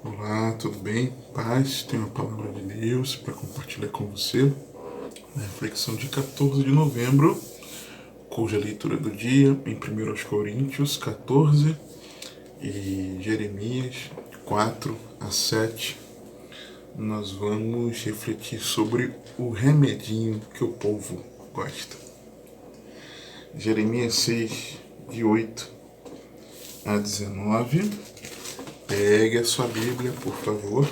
Olá, tudo bem? Paz, tenho a palavra de Deus para compartilhar com você. Na reflexão de 14 de novembro, cuja leitura do dia em 1 Coríntios 14 e Jeremias 4 a 7, nós vamos refletir sobre o remedinho que o povo gosta. Jeremias 6, de 8 a 19. Pegue a sua Bíblia, por favor.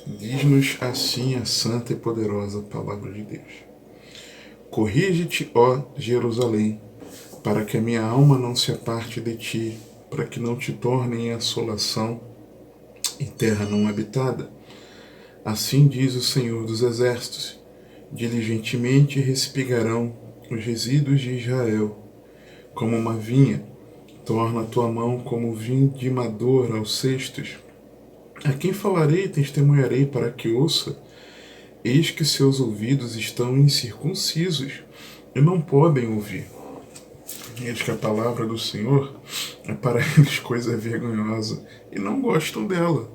Diz-nos assim a santa e poderosa palavra de Deus. Corrige-te, ó Jerusalém, para que a minha alma não se aparte de ti, para que não te torne em assolação e terra não habitada. Assim diz o Senhor dos Exércitos: diligentemente respigarão os resíduos de Israel, como uma vinha. Torna a tua mão como vindimador aos cestos. A quem falarei e testemunharei para que ouça? Eis que seus ouvidos estão incircuncisos e não podem ouvir. Eis que a palavra do Senhor é para eles coisa vergonhosa e não gostam dela.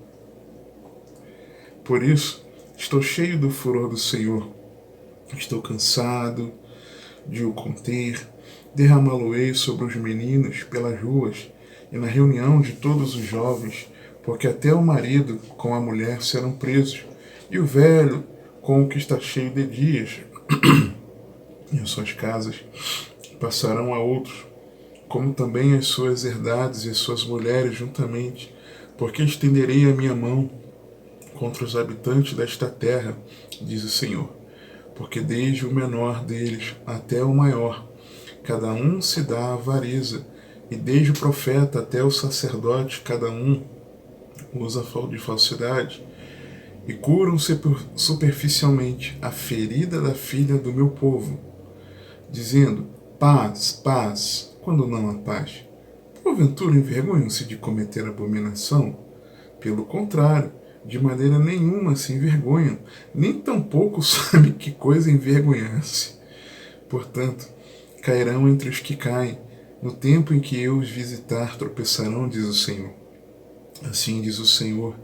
Por isso, estou cheio do furor do Senhor. Estou cansado de o conter. Derramá-lo-ei sobre os meninos pelas ruas e na reunião de todos os jovens, porque até o marido com a mulher serão presos, e o velho com o que está cheio de dias, e as suas casas passarão a outros, como também as suas herdades e as suas mulheres juntamente, porque estenderei a minha mão contra os habitantes desta terra, diz o Senhor, porque desde o menor deles até o maior, cada um se dá a avareza, e desde o profeta até o sacerdote, cada um usa de falsidade, e curam superficialmente a ferida da filha do meu povo, dizendo: paz, paz, quando não há paz. Porventura envergonham-se de cometer abominação? Pelo contrário, de maneira nenhuma se envergonham, nem tampouco sabem que coisa envergonhar-se. Portanto, cairão entre os que caem, no tempo em que eu os visitar tropeçarão, diz o Senhor. Assim diz o Senhor: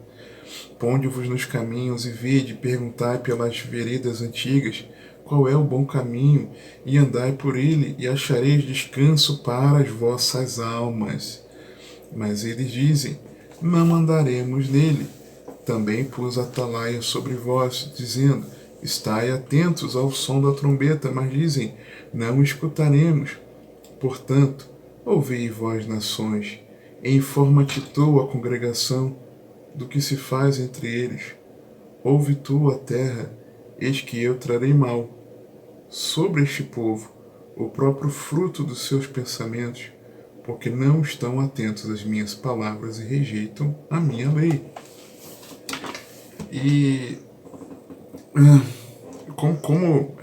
ponde-vos nos caminhos e vede, perguntai pelas veredas antigas, qual é o bom caminho, e andai por ele, e achareis descanso para as vossas almas. Mas eles dizem: não andaremos nele. Também pus atalaia sobre vós, dizendo: estai atentos ao som da trombeta, mas dizem: não escutaremos. Portanto, ouvi vós, nações, e informa-te tu a congregação do que se faz entre eles. Ouve tu a terra, eis que eu trarei mal sobre este povo, o próprio fruto dos seus pensamentos, porque não estão atentos às minhas palavras e rejeitam a minha lei. E como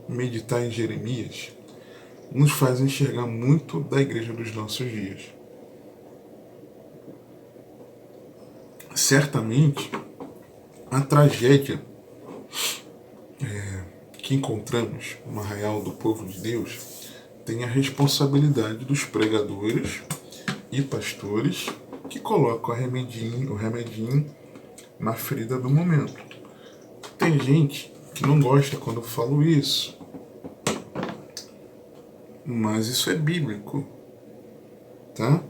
meditar em Jeremias nos faz enxergar muito da igreja dos nossos dias. Certamente, a tragédia que encontramos no arraial do povo de Deus tem a responsabilidade dos pregadores e pastores que colocam o remedinho na ferida do momento. Tem gente que não gosta quando eu falo isso, mas isso é bíblico, tá?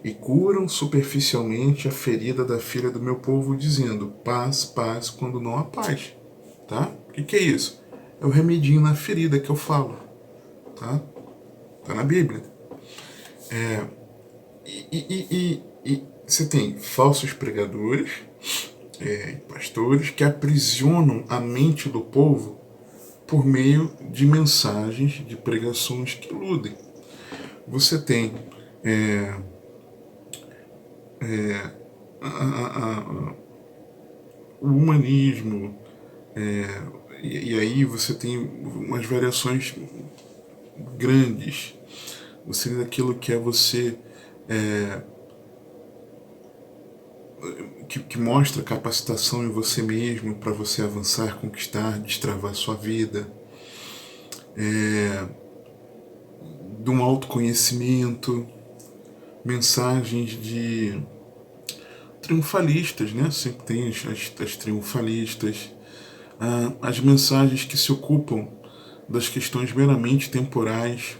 E curam superficialmente a ferida da filha do meu povo, dizendo: paz, paz, quando não há paz, tá? O que é isso? É o remedinho na ferida que eu falo, tá? Tá na Bíblia. E você tem falsos pregadores, pastores, que aprisionam a mente do povo por meio de mensagens, de pregações que iludem. Você tem o humanismo, e aí você tem umas variações grandes. Você tem aquilo que é você que mostra capacitação em você mesmo para você avançar, conquistar, destravar sua vida, de um autoconhecimento, mensagens de triunfalistas, né? Sempre tem as triunfalistas, as mensagens que se ocupam das questões meramente temporais,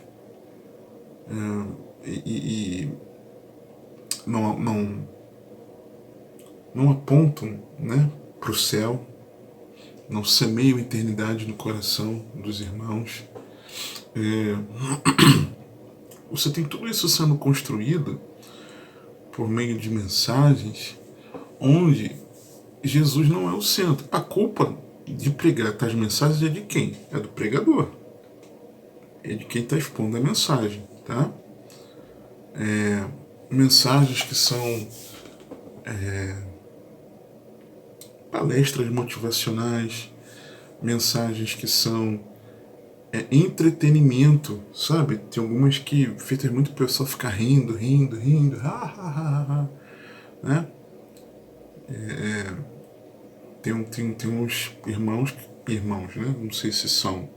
e não apontam, né, para o céu, não semeiam eternidade no coração dos irmãos. Você tem tudo isso sendo construído por meio de mensagens onde Jesus não é o centro. A culpa de pregar tais mensagens é de quem? É do pregador. É de quem está expondo a mensagem, tá? Mensagens que são palestras motivacionais, mensagens que são entretenimento, sabe? Tem algumas que feitas muito para o pessoal ficar rindo, né? Tem uns irmãos, né? Não sei se são,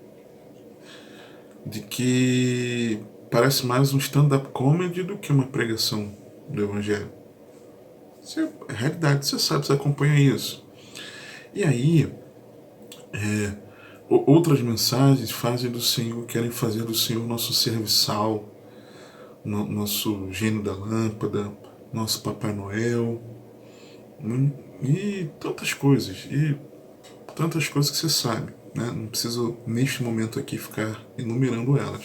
de que parece mais um stand-up comedy do que uma pregação do Evangelho. Isso é realidade, você sabe, você acompanha isso. E aí, outras mensagens fazem do Senhor, querem fazer do Senhor nosso serviçal, nosso gênio da lâmpada, nosso Papai Noel, e tantas coisas que você sabe, né? Não preciso neste momento aqui ficar enumerando elas.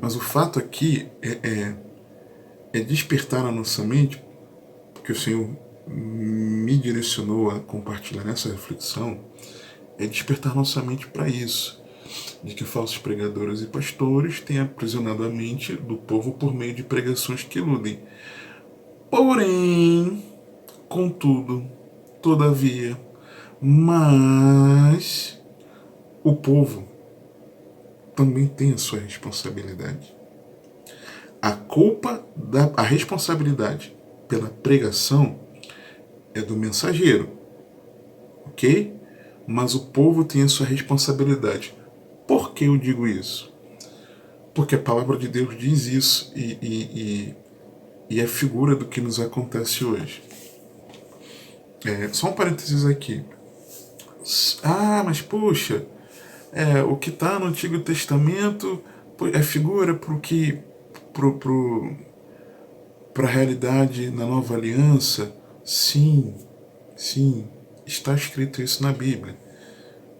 Mas o fato aqui é despertar a nossa mente, porque o Senhor me direcionou a compartilhar nessa reflexão, é despertar nossa mente para isso, de que falsos pregadores e pastores têm aprisionado a mente do povo por meio de pregações que iludem. Porém, contudo, todavia, mas o povo também tem a sua responsabilidade. A responsabilidade pela pregação é do mensageiro, ok? Mas o povo tem a sua responsabilidade. Por que eu digo isso? Porque a palavra de Deus diz isso e é figura do que nos acontece hoje. Só um parênteses aqui. Mas puxa, o que está no Antigo Testamento é figura para a realidade na Nova Aliança? Sim, está escrito isso na Bíblia.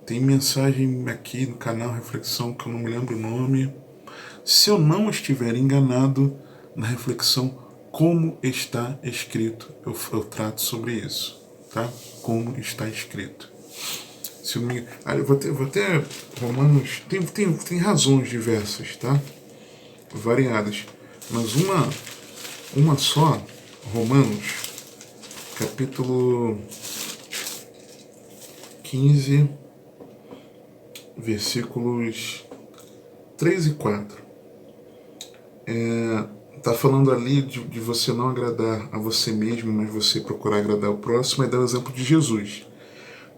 Tem mensagem aqui no canal Reflexão, que eu não me lembro o nome. Se eu não estiver enganado, na reflexão como está escrito, eu trato sobre isso, tá? Como está escrito. Se eu, me... eu vou até Romanos, tem razões diversas, tá? Variadas, mas uma só, Romanos, capítulo 15, versículos 3 e 4. Tá falando ali de você não agradar a você mesmo, mas você procurar agradar o próximo, e dá o exemplo de Jesus.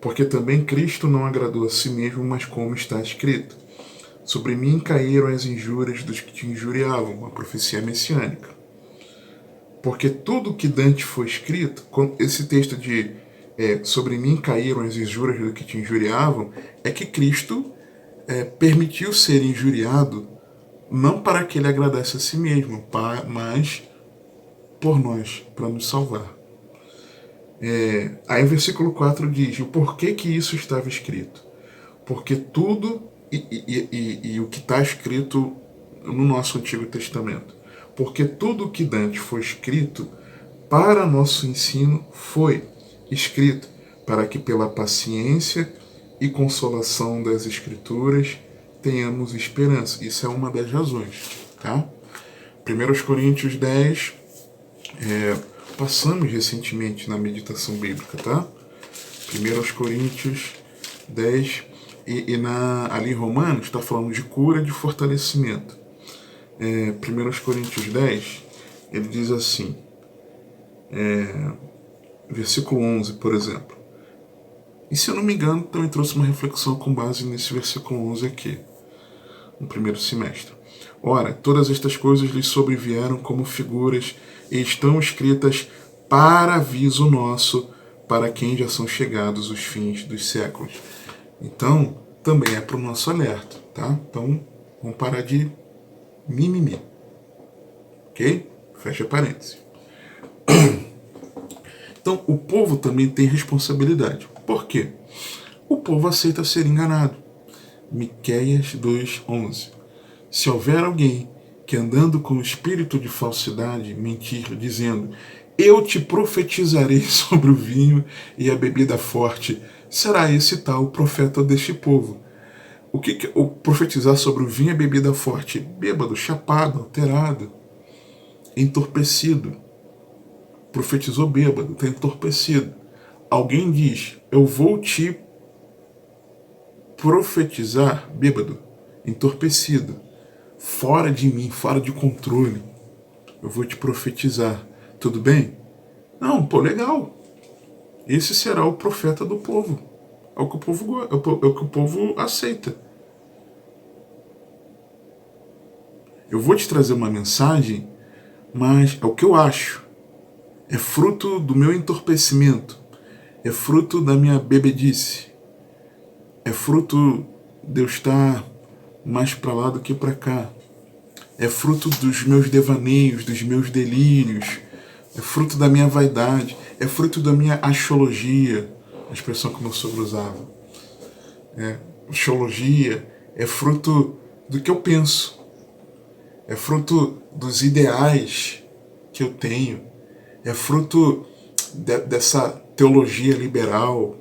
Porque também Cristo não agradou a si mesmo, mas como está escrito: sobre mim caíram as injúrias dos que te injuriavam, uma profecia messiânica. Porque tudo que dantes foi escrito, esse texto de sobre mim caíram as injúrias dos que te injuriavam, é que Cristo permitiu ser injuriado, não para que ele agradasse a si mesmo, mas por nós, para nos salvar. Aí o versículo 4 diz o porquê que isso estava escrito. Porque tudo e o que está escrito no nosso Antigo Testamento. Porque tudo o que dantes foi escrito para nosso ensino foi escrito para que pela paciência e consolação das Escrituras tenhamos esperança. Isso é uma das razões, tá? 1 Coríntios 10, passamos recentemente na meditação bíblica, tá? 1 Coríntios 10, ali em Romanos está falando de cura, de fortalecimento. 1 Coríntios 10, ele diz assim, versículo 11, por exemplo. E se eu não me engano, também trouxe uma reflexão com base nesse versículo 11 aqui, no primeiro semestre. Ora, todas estas coisas lhes sobrevieram como figuras e estão escritas para aviso nosso, para quem já são chegados os fins dos séculos. Então, também é para o nosso alerta, tá? Então, vamos parar de mimimi. Ok? Fecha parênteses. Então, o povo também tem responsabilidade. Por quê? O povo aceita ser enganado. Miqueias 2:11. Se houver alguém que andando com o espírito de falsidade mentir, dizendo: eu te profetizarei sobre o vinho e a bebida forte, será esse tal o profeta deste povo. O que é o profetizar sobre o vinho e a bebida forte? Bêbado, chapado, alterado, entorpecido. Profetizou bêbado, está entorpecido. Alguém diz: eu vou te profetizar bêbado, entorpecido, fora de mim, fora de controle. Eu vou te profetizar. Tudo bem? Não, pô, legal. Esse será o profeta do povo. É o que o povo aceita. Eu vou te trazer uma mensagem, mas é o que eu acho. É fruto do meu entorpecimento. É fruto da minha bebedice. É fruto de eu estar mais para lá do que para cá. É fruto dos meus devaneios, dos meus delírios. É fruto da minha vaidade. É fruto da minha axiologia, a expressão que meu sogro usava. Axiologia é fruto do que eu penso. É fruto dos ideais que eu tenho. É fruto dessa teologia liberal.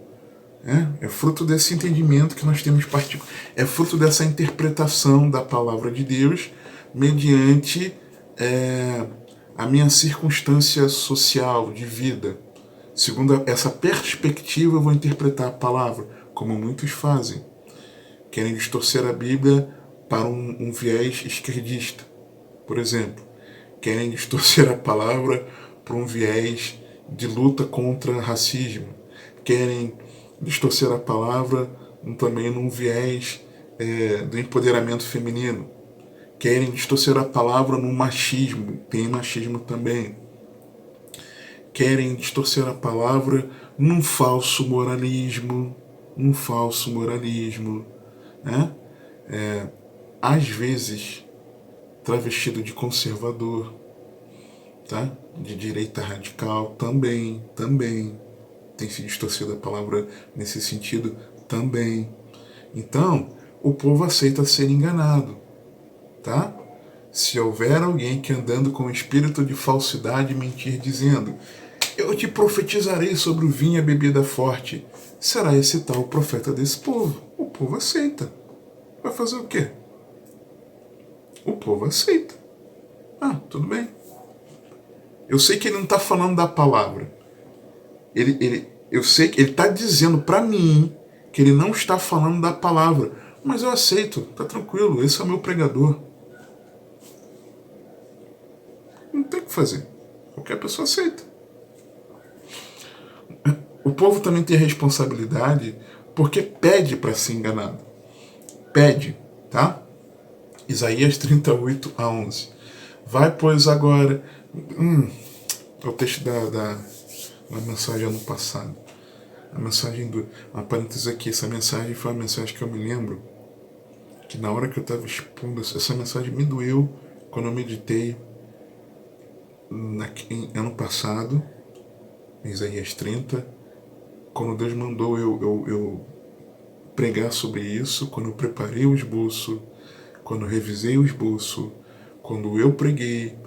É fruto desse entendimento que nós temos particular. É fruto dessa interpretação da palavra de Deus mediante a minha circunstância social de vida. Segundo essa perspectiva, eu vou interpretar a palavra, como muitos fazem. Querem distorcer a Bíblia para um viés esquerdista, por exemplo. Querem distorcer a palavra para um viés de luta contra racismo. Querem distorcer a palavra também num viés do empoderamento feminino. Querem distorcer a palavra no machismo, tem machismo também. Querem distorcer a palavra num falso moralismo, né? Às vezes travestido de conservador, tá? De direita radical também tem se distorcido a palavra nesse sentido também. Então, o povo aceita ser enganado, tá? Se houver alguém que andando com espírito de falsidade mentir dizendo: eu te profetizarei sobre o vinho e a bebida forte, será esse tal o profeta desse povo. O povo aceita. Vai fazer o quê? O povo aceita. Tudo bem. Eu sei que ele não está falando da palavra. Eu sei que ele está dizendo para mim que ele não está falando da palavra. Mas eu aceito, tá tranquilo, esse é o meu pregador. Não tem o que fazer. Qualquer pessoa aceita. O povo também tem responsabilidade porque pede para ser enganado. Pede, tá? Isaías 38:11. Vai, pois, agora... É o texto da mensagem ano passado. A mensagem do... Uma parêntese aqui. Essa mensagem foi uma mensagem que eu me lembro que na hora que eu estava expondo... Essa mensagem me doeu quando eu meditei ano passado, Isaías 30, quando Deus mandou eu pregar sobre isso, quando eu preparei o esboço, quando eu revisei o esboço, quando eu preguei,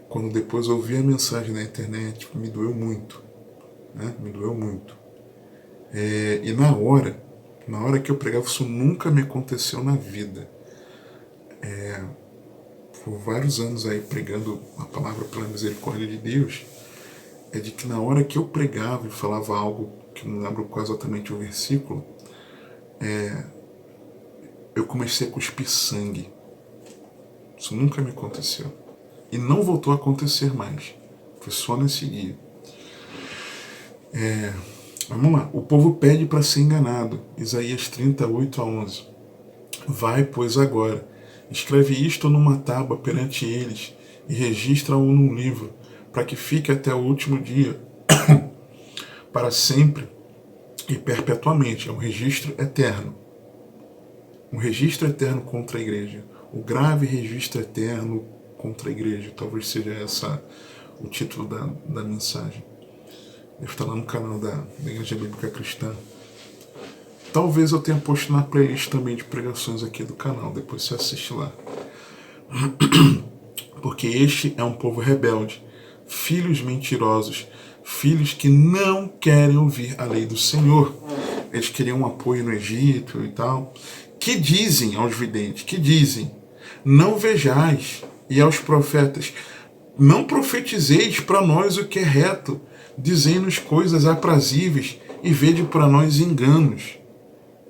quando depois eu ouvi a mensagem na internet, me doeu muito, né? Me doeu muito. E na hora que eu pregava, isso nunca me aconteceu na vida. Por vários anos aí pregando a palavra pela misericórdia de Deus, é de que na hora que eu pregava e falava algo que não lembro qual exatamente o versículo, eu comecei a cuspir sangue. Isso nunca me aconteceu. E não voltou a acontecer mais. Foi só nesse dia. Vamos lá. O povo pede para ser enganado. Isaías 38:11. Vai, pois, agora. Escreve isto numa tábua perante eles e registra-o num livro, para que fique até o último dia, para sempre e perpetuamente. É um registro eterno. Um registro eterno contra a igreja. O grave registro eterno contra a igreja. Talvez seja essa o título da mensagem. Deve estar lá no canal da Igreja Bíblica Cristã. Talvez eu tenha posto na playlist também de pregações aqui do canal. Depois você assiste lá. Porque este é um povo rebelde. Filhos mentirosos. Filhos que não querem ouvir a lei do Senhor. Eles queriam um apoio no Egito e tal. Que dizem aos videntes, que dizem, não vejais, e aos profetas, não profetizeis para nós o que é reto, dizei-nos coisas aprazíveis, e vede para nós enganos.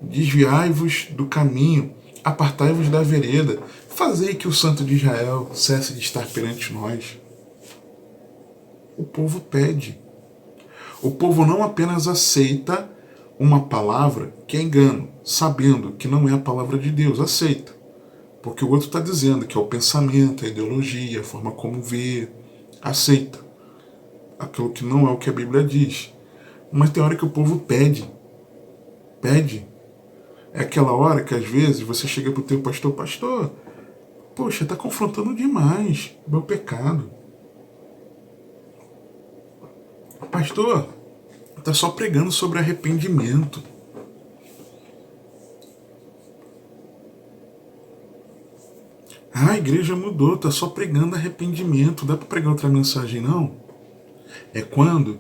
Desviai-vos do caminho, apartai-vos da vereda, fazei que o Santo de Israel cesse de estar perante nós. O povo pede. O povo não apenas aceita uma palavra que é engano, sabendo que não é a palavra de Deus, aceita. Porque o outro está dizendo que é o pensamento, a ideologia, a forma como vê, aceita. Aquilo que não é o que a Bíblia diz. Mas tem hora que o povo pede. Pede. É aquela hora que às vezes você chega para o teu pastor, pastor, poxa, está confrontando demais o meu pecado. Pastor, está só pregando sobre arrependimento. A igreja mudou, está só pregando arrependimento. Dá para pregar outra mensagem, não? É quando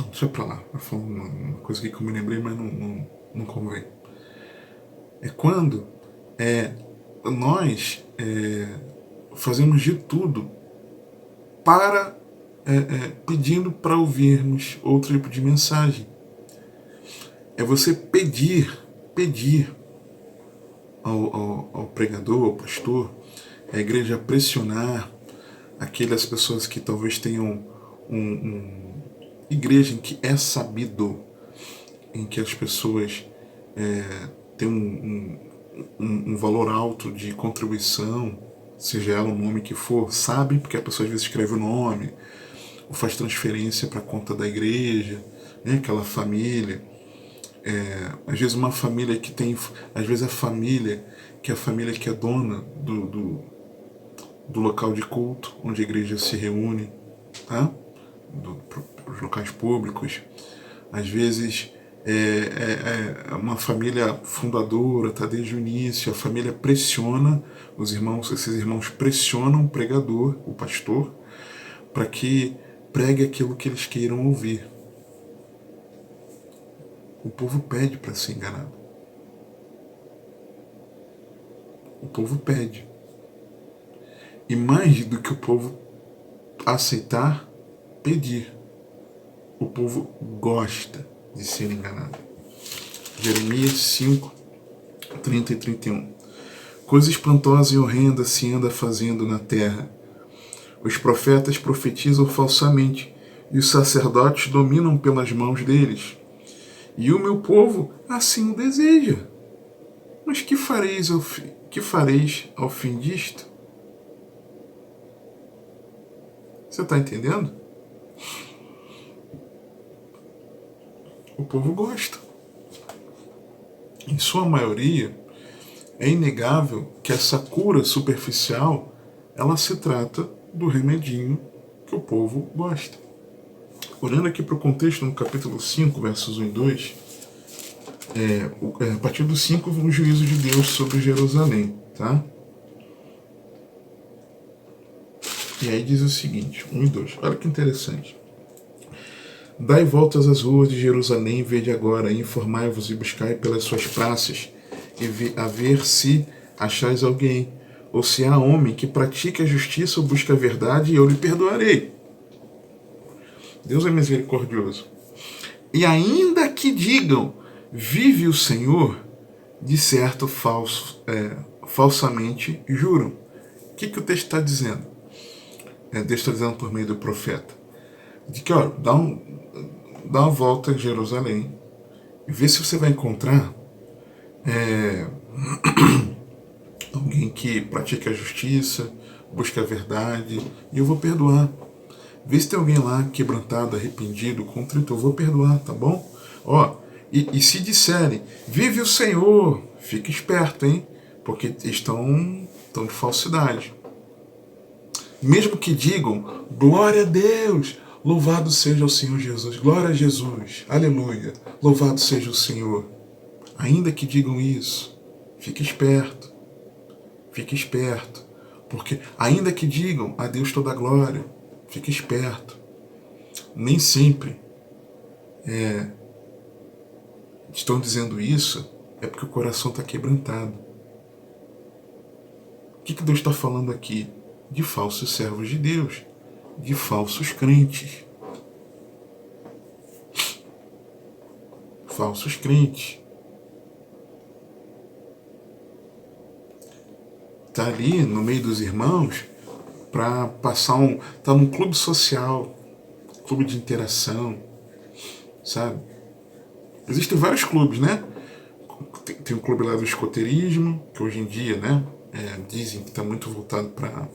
deixa pra lá. Vou falar uma coisa aqui que eu me lembrei, mas não convém. É quando nós fazemos de tudo para pedindo para ouvirmos outro tipo de mensagem. É você pedir ao pregador, ao pastor, a igreja pressionar aquelas pessoas que talvez tenham igreja em que é sabido, em que as pessoas têm um valor alto de contribuição, seja ela o nome que for, sabe, porque a pessoa às vezes escreve o nome, ou faz transferência para a conta da igreja, né, aquela família. Às vezes uma família que tem, às vezes a família que é dona do local de culto, onde a igreja se reúne, tá? Os locais públicos. Às vezes uma família fundadora, tá desde o início, a família pressiona os irmãos, esses irmãos pressionam o pregador, o pastor, para que pregue aquilo que eles queiram ouvir. O povo pede para ser enganado. O povo pede. E mais do que o povo aceitar, pedir. O povo gosta de ser enganado. Jeremias 5, 30 e 31. Coisa espantosa e horrenda se anda fazendo na terra. Os profetas profetizam falsamente, e os sacerdotes dominam pelas mãos deles. E o meu povo assim o deseja. Mas que fareis ao fim disto? Você está entendendo? O povo gosta. Em sua maioria, é inegável que essa cura superficial, ela se trata do remedinho que o povo gosta. Olhando aqui para o contexto, no capítulo 5, versos 1 e 2, a partir do 5, o juízo de Deus sobre Jerusalém, tá? E aí diz o seguinte, 1 e 2, olha que interessante. Dai voltas às ruas de Jerusalém, vede agora, informai-vos e buscai pelas suas praças, a ver se achais alguém, ou se há homem que pratique a justiça ou busca a verdade, e eu lhe perdoarei. Deus é misericordioso. E ainda que digam, vive o Senhor, de certo falsamente juram. O que o texto está dizendo? Deus está dizendo por meio do profeta. De que, dá uma volta em Jerusalém e vê se você vai encontrar alguém que pratique a justiça, busque a verdade e eu vou perdoar. Vê se tem alguém lá quebrantado, arrependido, contrito, eu vou perdoar, tá bom? Ó, e se disserem, vive o Senhor, fique esperto, hein? Porque estão de falsidade. Mesmo que digam, glória a Deus, louvado seja o Senhor Jesus, glória a Jesus, aleluia, louvado seja o Senhor. Ainda que digam isso, fique esperto, porque ainda que digam a Deus toda a glória, fique esperto. Nem sempre estão dizendo isso, é porque o coração está quebrantado. O que Deus está falando aqui? De falsos servos de Deus, de falsos crentes. Falsos crentes. Está ali no meio dos irmãos para passar tá num clube social, clube de interação, sabe? Existem vários clubes, né? Tem o clube lá do escoteirismo, que hoje em dia, né? Dizem que está muito voltado para...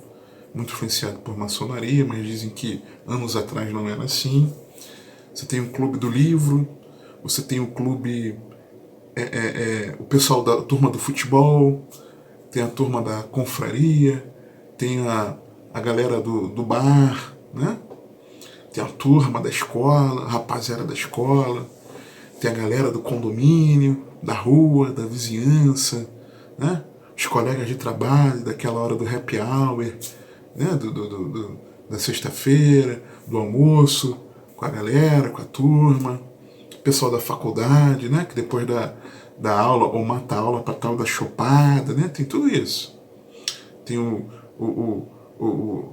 muito influenciado por maçonaria, mas dizem que anos atrás não era assim. Você tem o clube do livro, você tem o clube... o pessoal da turma do futebol, tem a turma da confraria, tem a galera do bar, né? Tem a turma da escola, a rapaziada da escola, tem a galera do condomínio, da rua, da vizinhança, né? Os colegas de trabalho, daquela hora do happy hour, né? Da sexta-feira, do almoço, com a galera, com a turma, o pessoal da faculdade, né? Que depois da aula, ou mata a aula para tal da chopada, né? Tem tudo isso. Tem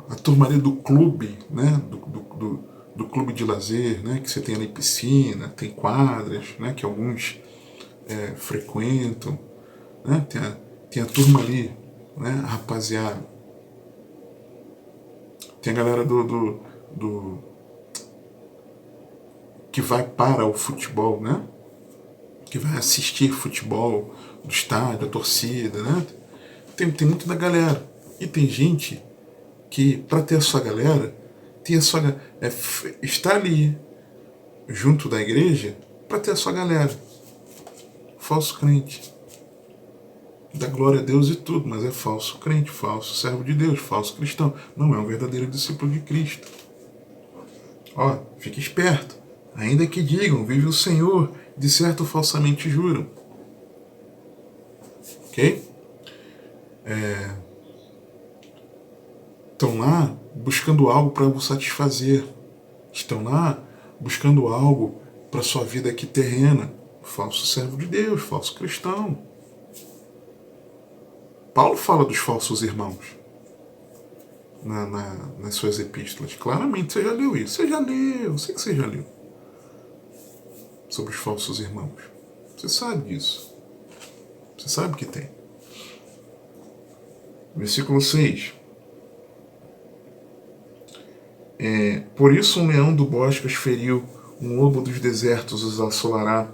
a turma ali do clube, né? Do clube de lazer, né? Que você tem ali piscina, tem quadras, né? Que alguns frequentam, né? Tem a turma ali, né? A rapaziada. Tem a galera que vai para o futebol, né? Que vai assistir futebol do estádio, a torcida, né? Tem muito da galera. E tem gente que, para ter a sua galera, está ali, junto da igreja, para ter a sua galera. Falso crente. Dá glória a Deus e tudo, mas é falso crente, falso servo de Deus, falso cristão. Não é um verdadeiro discípulo de Cristo. Ó, fique esperto. Ainda que digam, vive o Senhor, de certo falsamente juram. Ok? Estão lá buscando algo para vos satisfazer. Estão lá buscando algo para sua vida aqui terrena. Falso servo de Deus, falso cristão. Paulo fala dos falsos irmãos nas suas epístolas. Claramente você já leu isso. Você já leu, sei que você já leu. Sobre os falsos irmãos. Você sabe disso. Você sabe que tem. Versículo 6. Por isso um leão do bosque os feriu, um lobo dos desertos os assolará,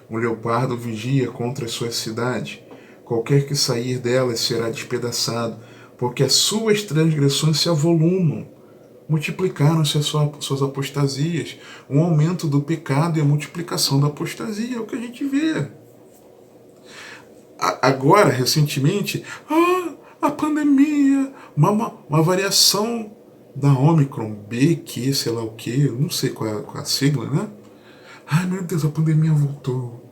um leopardo vigia contra as suas cidades. Qualquer que sair delas será despedaçado, porque as suas transgressões se avolumam. Multiplicaram-se as suas apostasias, um aumento do pecado e a multiplicação da apostasia, é o que a gente vê. Agora, recentemente, a pandemia, uma variação da Omicron, B, Q, sei lá o que, não sei qual é a sigla, né? Ai, meu Deus, a pandemia voltou.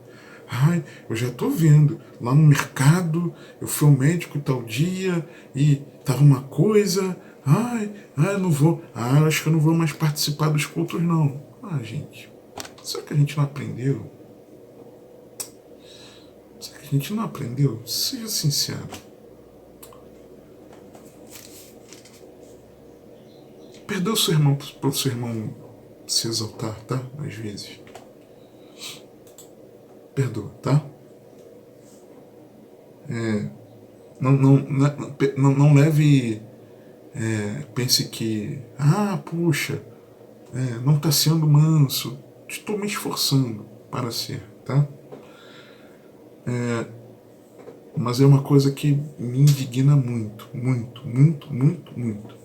Ai, eu já tô vendo. Lá no mercado, eu fui ao médico tal dia e tava uma coisa. Ai, não vou. Acho que eu não vou mais participar dos cultos, não. Gente, será que a gente não aprendeu? Será que a gente não aprendeu? Seja sincero. Perdoa o seu irmão pelo seu irmão se exaltar, tá? Às vezes. Perdoa, tá? Não leve... pense que... puxa, não está sendo manso. Estou me esforçando para ser, tá? mas é uma coisa que me indigna muito, muito, muito, muito, muito.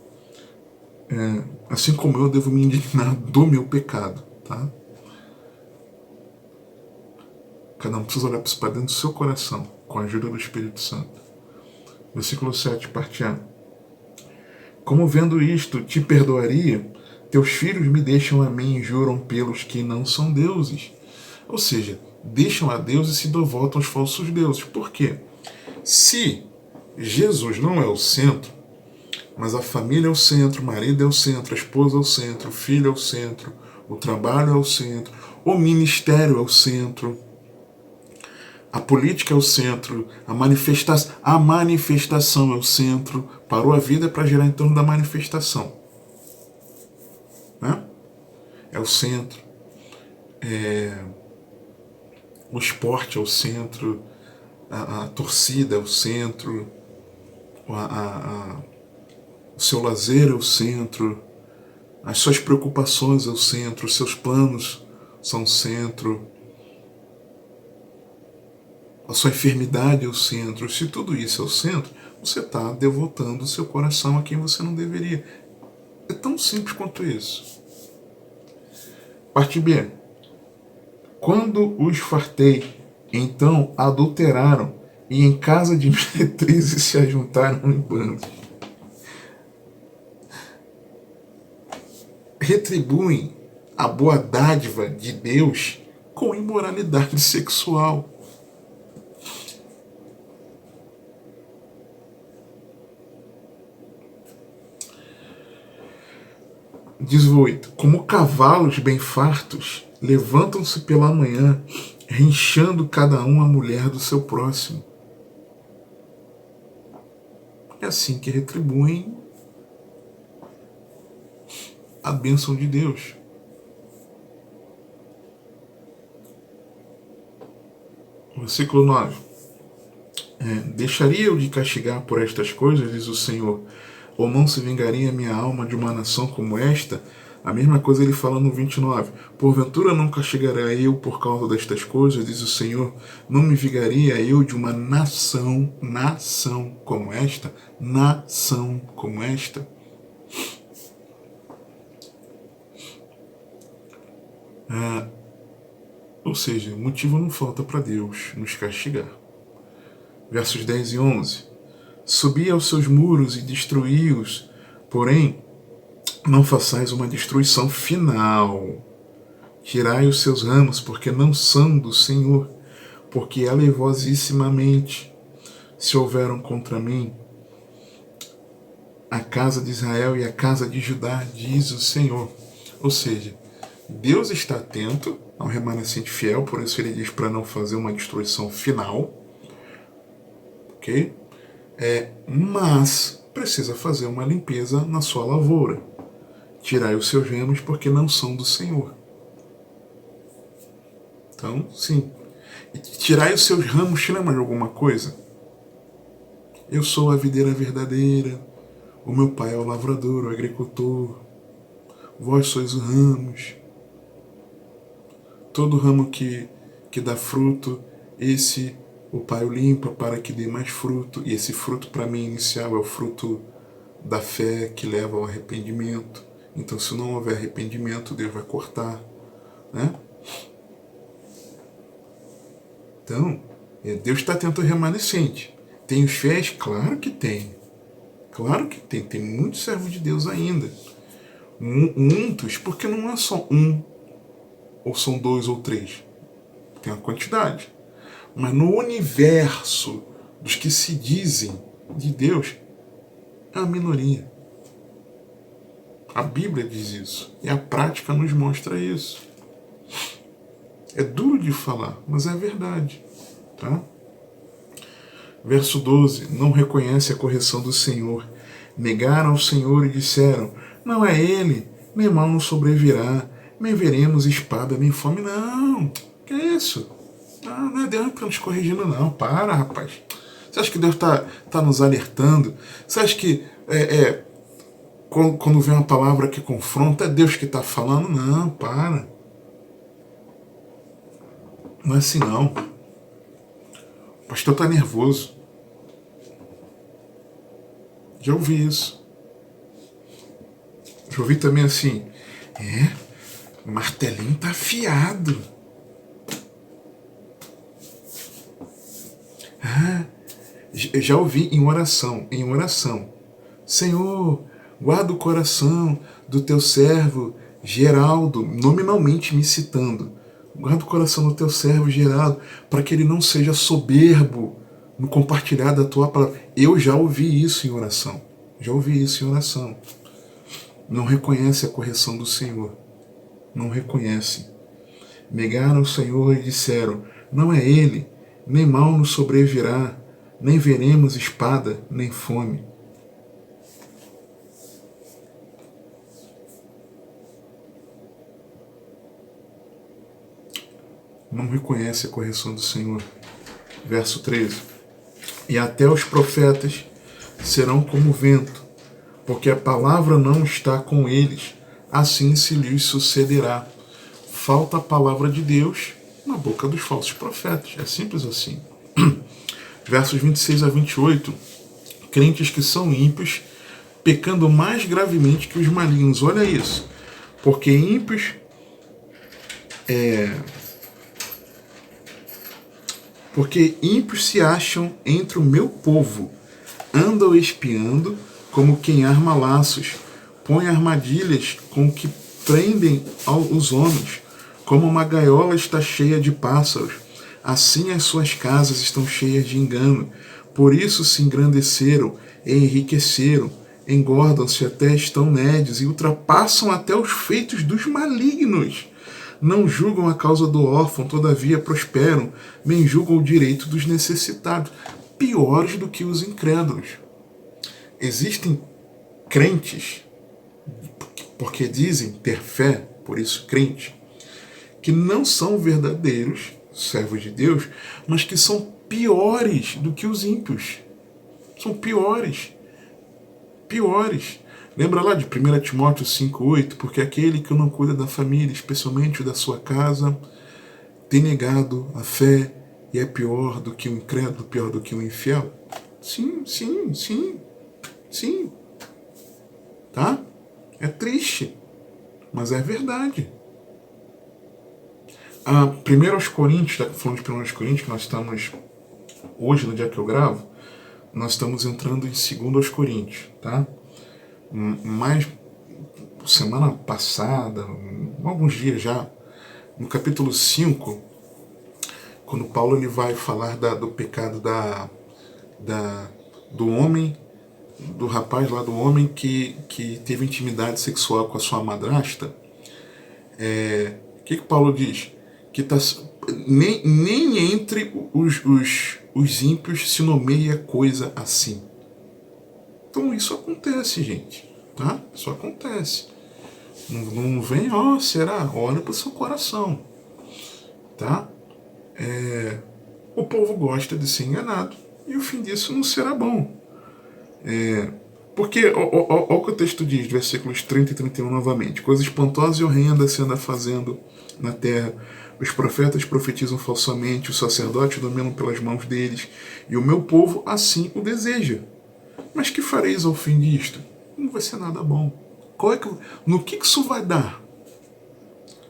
Assim como eu devo me indignar do meu pecado, tá? Cada um precisa olhar para dentro do seu coração, com a ajuda do Espírito Santo. Versículo 7, parte A. Como vendo isto, te perdoaria? Teus filhos me deixam a mim e juram pelos que não são deuses. Ou seja, deixam a Deus e se devotam aos falsos deuses. Por quê? Se Jesus não é o centro, mas a família é o centro, o marido é o centro, a esposa é o centro, o filho é o centro, o trabalho é o centro, o ministério é o centro, a política é o centro, a manifestação é o centro, parou a vida para girar em torno da manifestação. Né? É o centro. O esporte é o centro, a torcida é o centro, o seu lazer é o centro, as suas preocupações é o centro, os seus planos são o centro, a sua enfermidade é o centro. Se tudo isso é o centro, você está devotando o seu coração a quem você não deveria. É tão simples quanto isso. Parte B. Quando os fartei, então adulteraram, e em casa de meretrizes se ajuntaram em bandos. Retribuem a boa dádiva de Deus com imoralidade sexual. Diz o 8. Como cavalos bem fartos, levantam-se pela manhã, rinchando cada um a mulher do seu próximo. É assim que retribuem a bênção de Deus. Versículo 9. Deixaria eu de castigar por estas coisas, diz o Senhor, ou não se vingaria minha alma de uma nação como esta? A mesma coisa ele fala no 29. Porventura não castigarei eu por causa destas coisas, diz o Senhor, não me vingaria eu de uma nação como esta? Nação como esta? Ou seja, motivo não falta para Deus nos castigar. Versos 10 e 11. Subi aos seus muros e destruí-os, porém não façais uma destruição final. Tirai os seus ramos, porque não são do Senhor, porque alevosissimamente se houveram contra mim a casa de Israel e a casa de Judá, diz o Senhor. Ou seja, Deus está atento ao remanescente fiel, por isso ele diz para não fazer uma destruição final, ok? Mas precisa fazer uma limpeza na sua lavoura. Tirai os seus ramos, porque não são do Senhor. Então, sim. E tirai os seus ramos, te lembra de alguma coisa? Eu sou a videira verdadeira, o meu pai é o lavrador, o agricultor, vós sois os ramos. Todo ramo que dá fruto, esse o pai o limpa para que dê mais fruto. E esse fruto, para mim, inicial, é o fruto da fé que leva ao arrependimento. Então, se não houver arrependimento, Deus vai cortar. Né? Então, Deus está atento ao remanescente. Tem os fiéis? Claro que tem. Claro que tem. Tem muitos servos de Deus ainda. Muitos, porque não é só um, ou são dois ou três. Tem uma quantidade. Mas no universo dos que se dizem de Deus, é a minoria. A Bíblia diz isso. E a prática nos mostra isso. É duro de falar, mas é verdade. Tá? Verso 12. Não reconhece a correção do Senhor. Negaram ao Senhor e disseram, não é Ele, nem mal nos sobrevirá, nem veremos espada, nem fome. Não, que é isso? Não é Deus que está nos corrigindo, não. Para, rapaz. Você acha que Deus está nos alertando? Você acha que quando vem uma palavra que confronta, é Deus que está falando? Não, para. Não é assim, não. O pastor está nervoso. Já ouvi isso. Já ouvi também assim, o martelinho tá afiado. Já ouvi em oração. Senhor, guarda o coração do teu servo Geraldo, nominalmente me citando. Guarda o coração do teu servo Geraldo, para que ele não seja soberbo no compartilhar da tua palavra. Eu já ouvi isso em oração. Não reconhece a correção do Senhor. Não reconhece. Negaram o Senhor e disseram, não é ele, nem mal nos sobrevirá, nem veremos espada, nem fome. Não reconhece a correção do Senhor. Verso 13. E até os profetas serão como vento, porque a palavra não está com eles, assim se lhes sucederá. Falta a palavra de Deus na boca dos falsos profetas. É simples assim. Versos 26 a 28. Crentes que são ímpios, pecando mais gravemente que os malignos. Olha isso. Porque ímpios se acham entre o meu povo, andam espiando como quem arma laços, põe armadilhas com que prendem os homens, como uma gaiola está cheia de pássaros, assim as suas casas estão cheias de engano, por isso se engrandeceram e enriqueceram, engordam-se até estão nédios e ultrapassam até os feitos dos malignos. Não julgam a causa do órfão, todavia prosperam, nem julgam o direito dos necessitados, piores do que os incrédulos. Existem crentes, porque dizem ter fé, por isso crente, que não são verdadeiros servos de Deus, mas que são piores do que os ímpios. São piores. Lembra lá de 1 Timóteo 5,8? Porque aquele que não cuida da família, especialmente da sua casa, tem negado a fé e é pior do que o incrédulo, pior do que o infiel. Sim. Tá? É triste, mas é verdade. 1 Coríntios, falando de 1 Coríntios, que nós estamos, hoje, no dia que eu gravo, nós estamos entrando em 2 Coríntios, tá? Mas semana passada, alguns dias já, no capítulo 5, quando Paulo ele vai falar do pecado do homem, do rapaz lá, do homem que teve intimidade sexual com a sua madrasta, o que Paulo diz? Que nem entre os ímpios se nomeia coisa assim. Então isso acontece, gente, tá? Isso acontece. Não vem, será? Olha para o seu coração, tá? O povo gosta de ser enganado e o fim disso não será bom. Porque, olha o que o texto diz, versículos 30 e 31 novamente. Coisa espantosa e horrenda se anda fazendo na terra. Os profetas profetizam falsamente, os sacerdotes dominam pelas mãos deles, e o meu povo assim o deseja. Mas que fareis ao fim disto? Não vai ser nada bom. No que isso vai dar?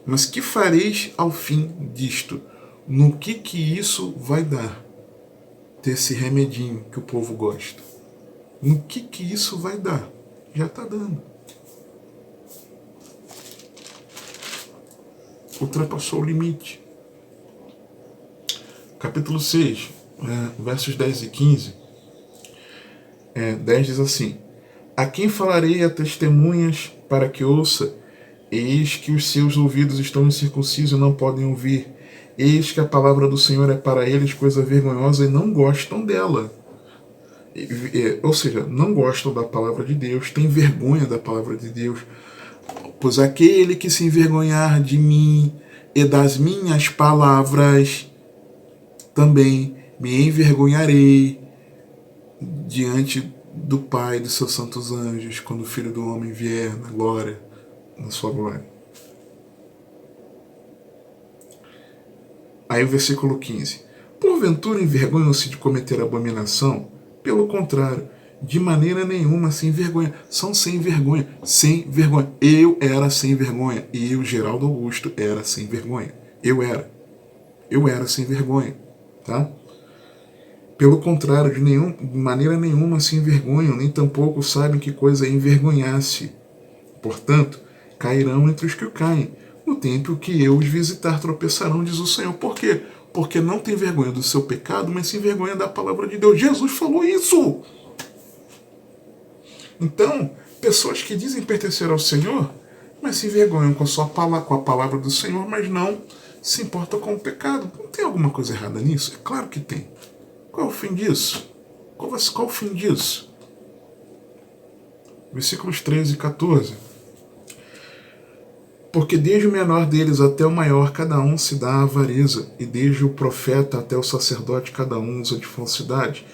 Mas que fareis ao fim disto? No que isso vai dar? Ter esse remedinho que o povo gosta. No que isso vai dar? Já está dando. Ultrapassou o limite. Capítulo 6, versos 10 e 15. 10 diz assim: a quem falarei a testemunhas para que ouça? Eis que os seus ouvidos estão incircuncisos e não podem ouvir. Eis que a palavra do Senhor é para eles coisa vergonhosa e não gostam dela. Ou seja, não gostam da palavra de Deus, têm vergonha da palavra de Deus. Pois aquele que se envergonhar de mim e das minhas palavras, também me envergonharei diante do Pai e dos seus santos anjos, quando o Filho do Homem vier na glória, na sua glória. Aí o versículo 15. Porventura envergonham-se de cometer abominação? Pelo contrário, De maneira nenhuma sem vergonha. São sem vergonha. Sem vergonha. Eu era sem vergonha. Eu, Geraldo Augusto, era sem vergonha. Eu era. Eu era sem vergonha. Tá? Pelo contrário, de maneira nenhuma se envergonham, nem tampouco sabem que coisa é envergonhar-se. Portanto, cairão entre os que caem. No tempo que eu os visitar, tropeçarão, diz o Senhor. Por quê? Porque não tem vergonha do seu pecado, mas se envergonha da palavra de Deus. Jesus falou isso! Então, pessoas que dizem pertencer ao Senhor, mas se envergonham com a palavra do Senhor, mas não se importam com o pecado. Não tem alguma coisa errada nisso? É claro que tem. Qual é o fim disso? Qual o fim disso? Versículos 13 e 14. Porque desde o menor deles até o maior, cada um se dá a avareza, e desde o profeta até o sacerdote, cada um usa de falsidade,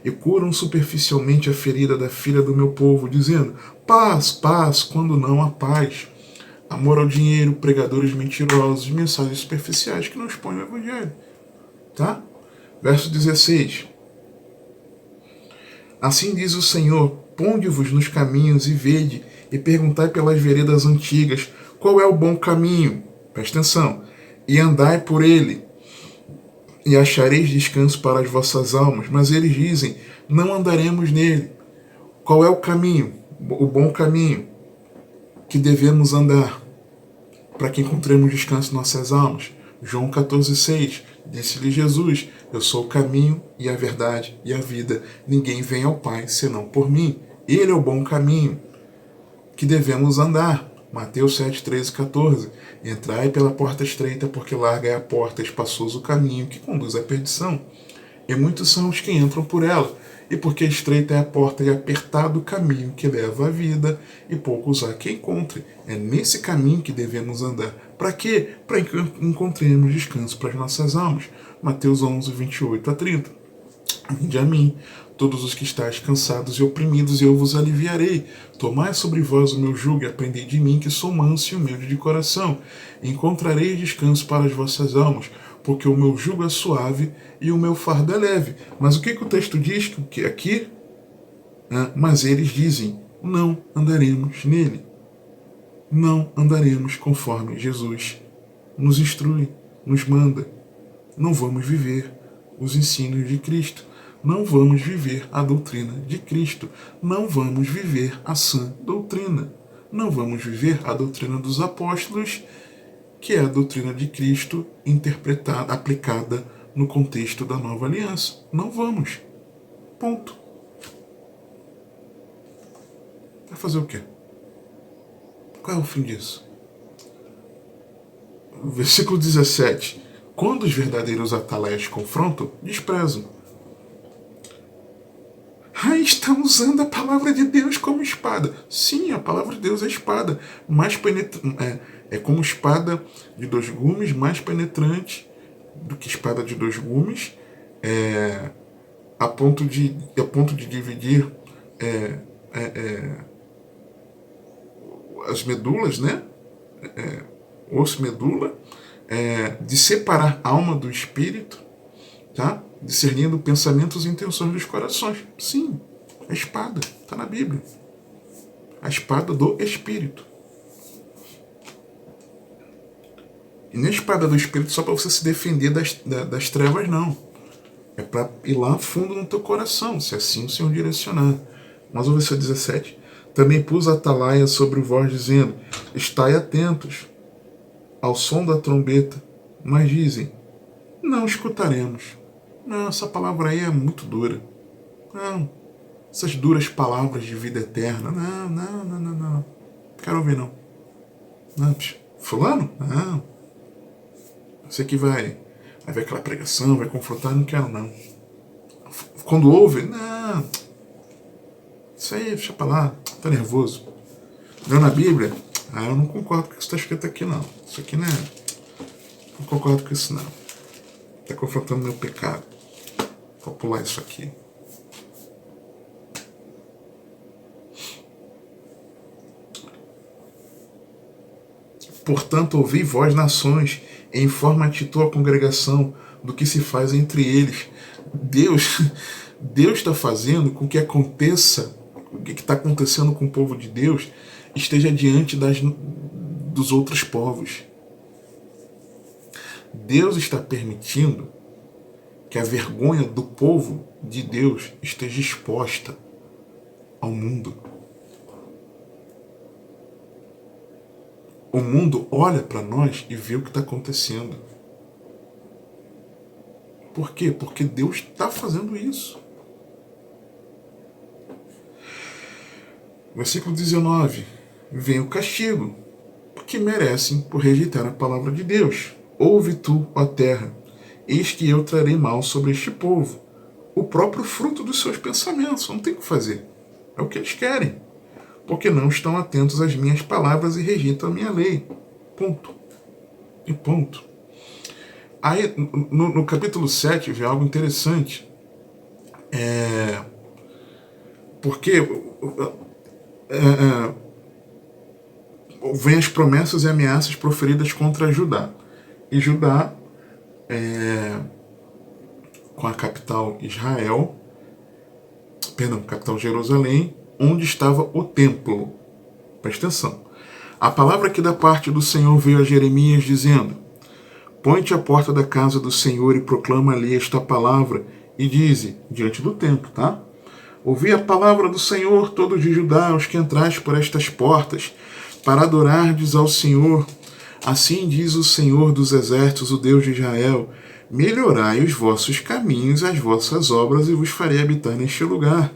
e curam superficialmente a ferida da filha do meu povo, dizendo, paz, paz, quando não há paz. Amor ao dinheiro, pregadores mentirosos, mensagens superficiais que não expõem o evangelho. Tá? Verso 16. Assim diz o Senhor, ponde-vos nos caminhos e vede, e perguntai pelas veredas antigas, qual é o bom caminho? Presta atenção. E andai por ele, e achareis descanso para as vossas almas. Mas eles dizem, não andaremos nele. Qual é o caminho? O bom caminho que devemos andar para que encontremos descanso em nossas almas? João 14,6. Disse-lhe Jesus, eu sou o caminho e a verdade e a vida. Ninguém vem ao Pai senão por mim. Ele é o bom caminho que devemos andar. Mateus 7, 13 e 14. Entrai pela porta estreita, porque larga é a porta, espaçoso o caminho que conduz à perdição. E muitos são os que entram por ela. E porque estreita é a porta e apertado o caminho que leva à vida, e poucos há que encontre. É nesse caminho que devemos andar. Para quê? Para que encontremos descanso para as nossas almas. Mateus 11, 28 a 30. Vinde a mim, todos os que estáis cansados e oprimidos, e eu vos aliviarei. Tomai sobre vós o meu jugo e aprendei de mim, que sou manso e humilde de coração. E encontrareis descanso para as vossas almas, porque o meu jugo é suave e o meu fardo é leve. Mas o que o texto diz que aqui? Mas eles dizem, não andaremos nele. Não andaremos conforme Jesus nos instrui, nos manda. Não vamos viver os ensinos de Cristo. Não vamos viver a doutrina de Cristo. Não vamos viver a sã doutrina. Não vamos viver a doutrina dos apóstolos, que é a doutrina de Cristo interpretada, aplicada no contexto da nova aliança. Não vamos. Ponto. Vai fazer o quê? Qual é o fim disso? Versículo 17. Quando os verdadeiros atalaias confrontam, desprezam. Está usando a palavra de Deus como espada. Sim, a palavra de Deus é espada. Mais é como espada de 2 gumes, mais penetrante do que espada de 2 gumes, a ponto de dividir as medulas, né? Osso, medula, de separar a alma do espírito, tá? Discernindo pensamentos e intenções dos corações. Sim, a espada, está na Bíblia. A espada do Espírito. E não é a espada do Espírito só para você se defender das trevas, não. É para ir lá fundo no teu coração, se assim o Senhor direcionar. Mas o versículo 17. Também pus a atalaia sobre vós, dizendo, estai atentos ao som da trombeta. Mas dizem, não escutaremos. Não, essa palavra aí é muito dura. Não, essas duras palavras de vida eterna. Não. Quero ouvir, não. Não, fulano? Não. Você que vai ver aquela pregação, vai confrontar, não quero, não. Quando ouve, não. Isso aí, deixa pra lá, tá nervoso. Leu na Bíblia? Eu não concordo com o que está escrito aqui, não. Isso aqui não é... Não concordo com isso, não. Está confrontando meu pecado. Vou pular isso aqui. Portanto, ouvi vós, nações, e informa-te tua congregação do que se faz entre eles. Deus Deus está fazendo com que aconteça, o que está acontecendo com o povo de Deus, esteja diante dos outros povos. Deus está permitindo que a vergonha do povo de Deus esteja exposta ao mundo. O mundo olha para nós e vê o que está acontecendo. Por quê? Porque Deus está fazendo isso. Versículo 19. Vem o castigo, porque merecem por rejeitar a palavra de Deus. Ouve tu, ó terra, eis que eu trarei mal sobre este povo, o próprio fruto dos seus pensamentos. Não tem o que fazer. É o que eles querem. Porque não estão atentos às minhas palavras e rejeitam a minha lei. Ponto. E ponto. Aí, no capítulo 7, vem algo interessante. Porque vem as promessas e ameaças proferidas contra Judá. E Judá, com a capital Israel, capital Jerusalém, onde estava o templo. Presta atenção. A palavra que da parte do Senhor veio a Jeremias dizendo: põe-te à porta da casa do Senhor e proclama ali esta palavra e dize, diante do templo, tá? Ouvi a palavra do Senhor, todos de Judá, os que entrais por estas portas, para adorardes ao Senhor. Assim diz o Senhor dos exércitos, o Deus de Israel: melhorai os vossos caminhos, as vossas obras, e vos farei habitar neste lugar.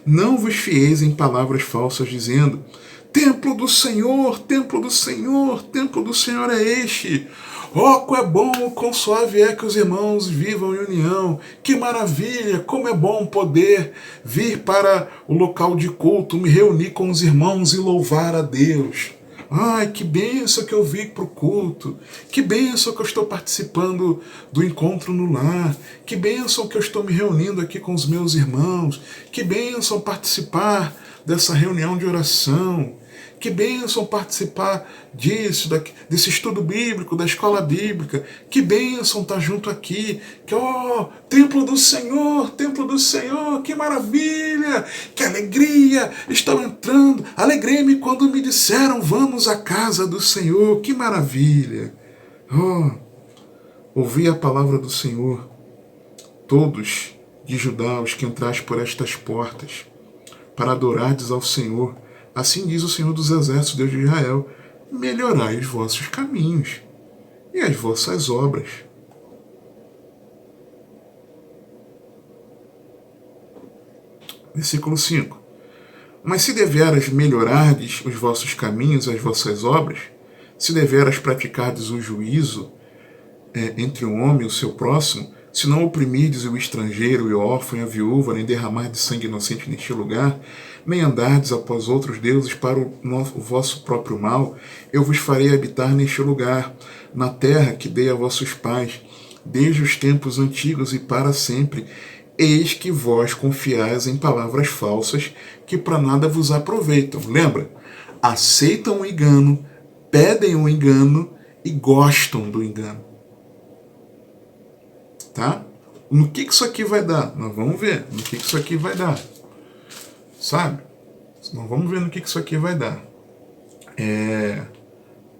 Não vos fieis em palavras falsas, dizendo: templo do Senhor, templo do Senhor, templo do Senhor é este. Oh, quão é bom, quão suave é que os irmãos vivam em união. Que maravilha, como é bom poder vir para o local de culto, me reunir com os irmãos e louvar a Deus. Ai, que bênção que eu vim para o culto. Que bênção que eu estou participando do encontro no lar. Que bênção que eu estou me reunindo aqui com os meus irmãos. Que bênção participar dessa reunião de oração. Que bênção participar disso, desse estudo bíblico, da escola bíblica. Que bênção estar junto aqui. Que, templo do Senhor, que maravilha, que alegria, estão entrando. Alegrei-me quando me disseram, vamos à casa do Senhor. Que maravilha. Ouvi a palavra do Senhor, todos de Judá, os que entrais por estas portas, para adorardes ao Senhor. Assim diz o Senhor dos exércitos, Deus de Israel: melhorai os vossos caminhos e as vossas obras. Versículo 5. Mas se deveras melhorardes os vossos caminhos, as vossas obras, se deveras praticardes o juízo entre o homem e o seu próximo, se não oprimirdes o estrangeiro e o órfão e a viúva, nem derramardes sangue inocente neste lugar, nem andardes após outros deuses para o vosso próprio mal, eu vos farei habitar neste lugar, na terra que dei a vossos pais, desde os tempos antigos e para sempre. Eis que vós confiais em palavras falsas, que para nada vos aproveitam. Lembra? Aceitam o engano, pedem o engano e gostam do engano. Tá? No que isso aqui vai dar? Nós vamos ver no que isso aqui vai dar. Sabe? Nós vamos ver no que isso aqui vai dar.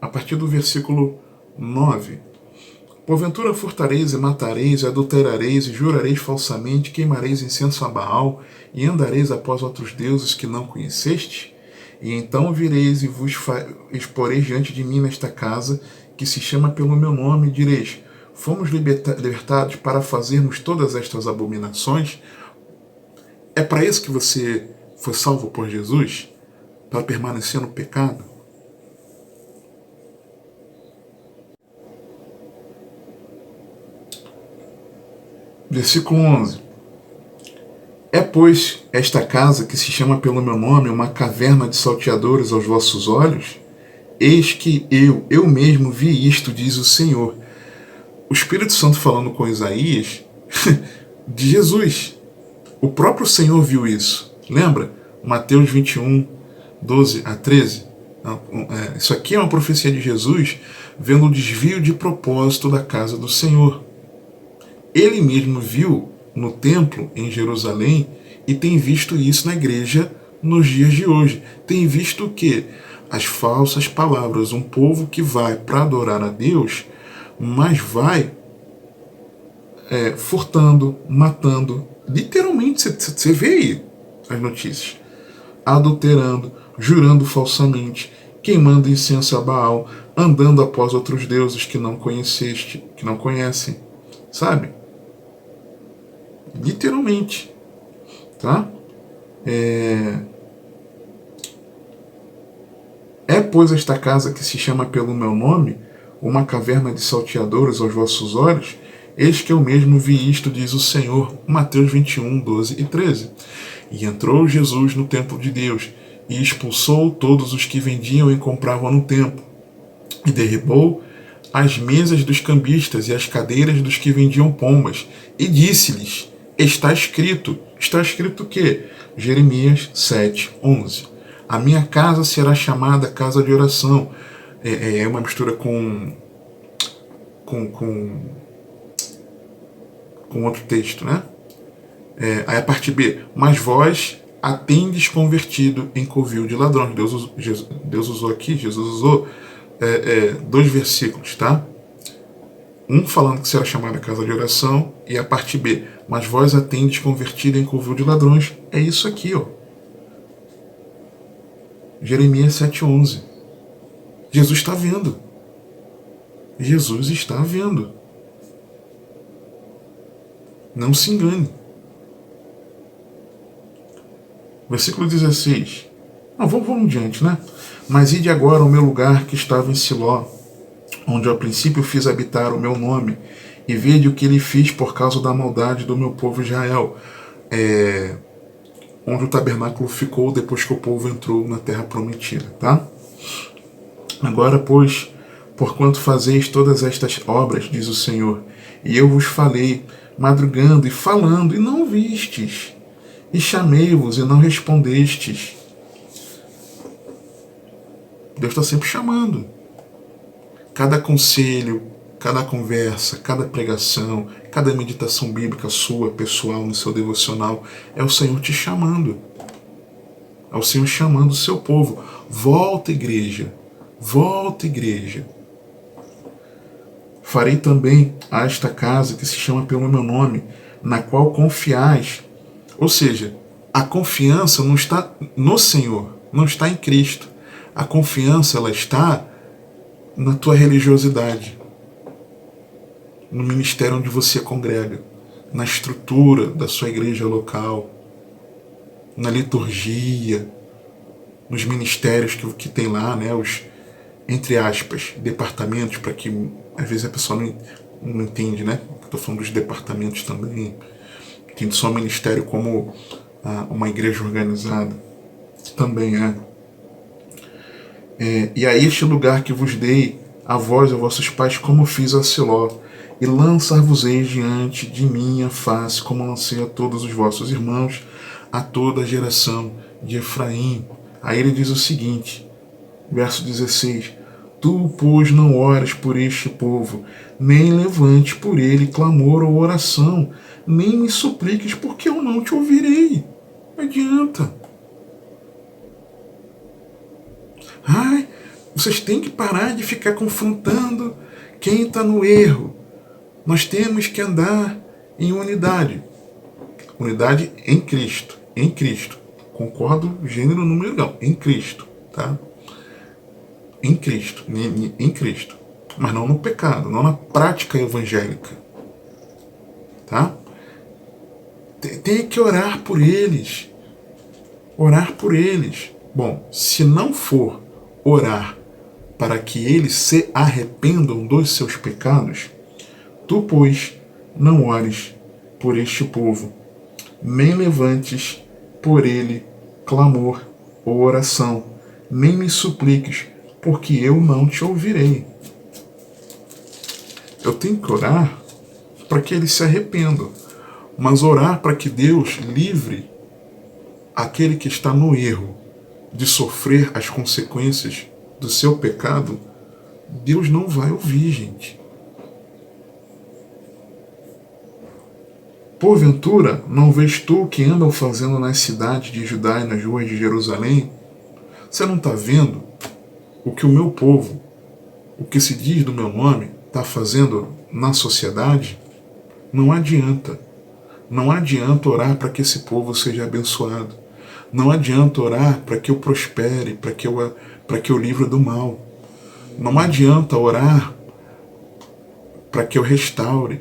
A partir do versículo 9. Porventura furtareis e matareis, e adulterareis, e jurareis falsamente, queimareis incenso a Baal, e andareis após outros deuses que não conheceste? E então vireis e vos exporeis diante de mim nesta casa, que se chama pelo meu nome, e direis: fomos libertados para fazermos todas estas abominações? É para isso que você foi salvo por Jesus? Para permanecer no pecado? Versículo 11. É, pois, esta casa que se chama pelo meu nome uma caverna de salteadores aos vossos olhos? Eis que eu mesmo vi isto, diz o Senhor. O Espírito Santo falando com Isaías de Jesus. O próprio Senhor viu isso. Lembra? Mateus 21, 12 a 13. Isso aqui é uma profecia de Jesus vendo o desvio de propósito da casa do Senhor. Ele mesmo viu no templo em Jerusalém e tem visto isso na igreja nos dias de hoje. Tem visto o quê? As falsas palavras. Um povo que vai para adorar a Deus, mas vai furtando, matando. Literalmente, você vê aí as notícias. Adulterando, jurando falsamente, queimando incenso a Baal, andando após outros deuses que não conheceste, que não conhecem, sabe? Literalmente, tá? Pois, esta casa que se chama pelo meu nome, uma caverna de salteadores aos vossos olhos? Eis que eu mesmo vi isto, diz o Senhor. Mateus 21, 12 e 13. E entrou Jesus no templo de Deus, e expulsou todos os que vendiam e compravam no templo, e derribou as mesas dos cambistas e as cadeiras dos que vendiam pombas, e disse-lhes: está escrito o quê? Jeremias 7, 11. A minha casa será chamada casa de oração. É uma mistura com outro texto, né? Aí a parte B, mas vós a tendes convertido em covil de ladrões. Deus usou aqui, Jesus usou dois versículos, tá? Um falando que será chamada casa de oração, e a parte B, mas vós a tendes convertido em covil de ladrões. É isso aqui, ó. Jeremias 7,11. Jesus está vendo. Jesus está vendo. Não se engane. Versículo 16. Vamos adiante, né? Mas ide agora ao meu lugar que estava em Siló, onde ao princípio fiz habitar o meu nome, e vede o que ele fiz por causa da maldade do meu povo Israel. Onde o tabernáculo ficou depois que o povo entrou na terra prometida, tá? Agora, pois, porquanto fazeis todas estas obras, diz o Senhor, e eu vos falei, madrugando e falando, e não vistes, e chamei-vos e não respondestes. Deus está sempre chamando. Cada conselho, cada conversa, cada pregação, cada meditação bíblica sua, pessoal, no seu devocional, é o Senhor te chamando. É o Senhor chamando o seu povo. Volta, igreja. Volta, igreja. Farei também a esta casa que se chama pelo meu nome, na qual confiais. Ou seja, a confiança não está no Senhor, não está em Cristo. A confiança, ela está na tua religiosidade, no ministério onde você congrega, na estrutura da sua igreja local, na liturgia, nos ministérios que tem lá, né, os, entre aspas, departamentos, para que às vezes a pessoa não entende, né? Estou falando dos departamentos também. Entende só o ministério como uma igreja organizada, que também é. E a este lugar que vos dei, a vós e a vossos pais, como fiz a Siló, e lançar-vos-eis diante de minha face, como lancei a todos os vossos irmãos, a toda a geração de Efraim. Aí ele diz o seguinte, verso 16, tu, pois, não ores por este povo, nem levante por ele clamor ou oração, nem me supliques, porque eu não te ouvirei. Não adianta. Ai, vocês têm que parar de ficar confrontando quem está no erro. Nós temos que andar em unidade. Unidade em Cristo. Em Cristo. Concordo, gênero, número, não. Em Cristo, tá? Em Cristo. Em Cristo. Mas não no pecado, não na prática evangélica. Tá? Tem que orar por eles. Orar por eles. Bom, se não for orar para que eles se arrependam dos seus pecados, tu, pois, não ores por este povo, nem levantes por ele clamor ou oração, nem me supliques, porque eu não te ouvirei. Eu tenho que orar para que eles se arrependam, mas orar para que Deus livre aquele que está no erro de sofrer as consequências do seu pecado, Deus não vai ouvir, gente. Porventura, não vês tu o que andam fazendo nas cidades de Judá e nas ruas de Jerusalém? Você não está vendo o que o meu povo, o que se diz do meu nome, está fazendo na sociedade? Não adianta. Não adianta orar para que esse povo seja abençoado. Não adianta orar para que eu prospere, para que eu livre do mal. Não adianta orar para que eu restaure,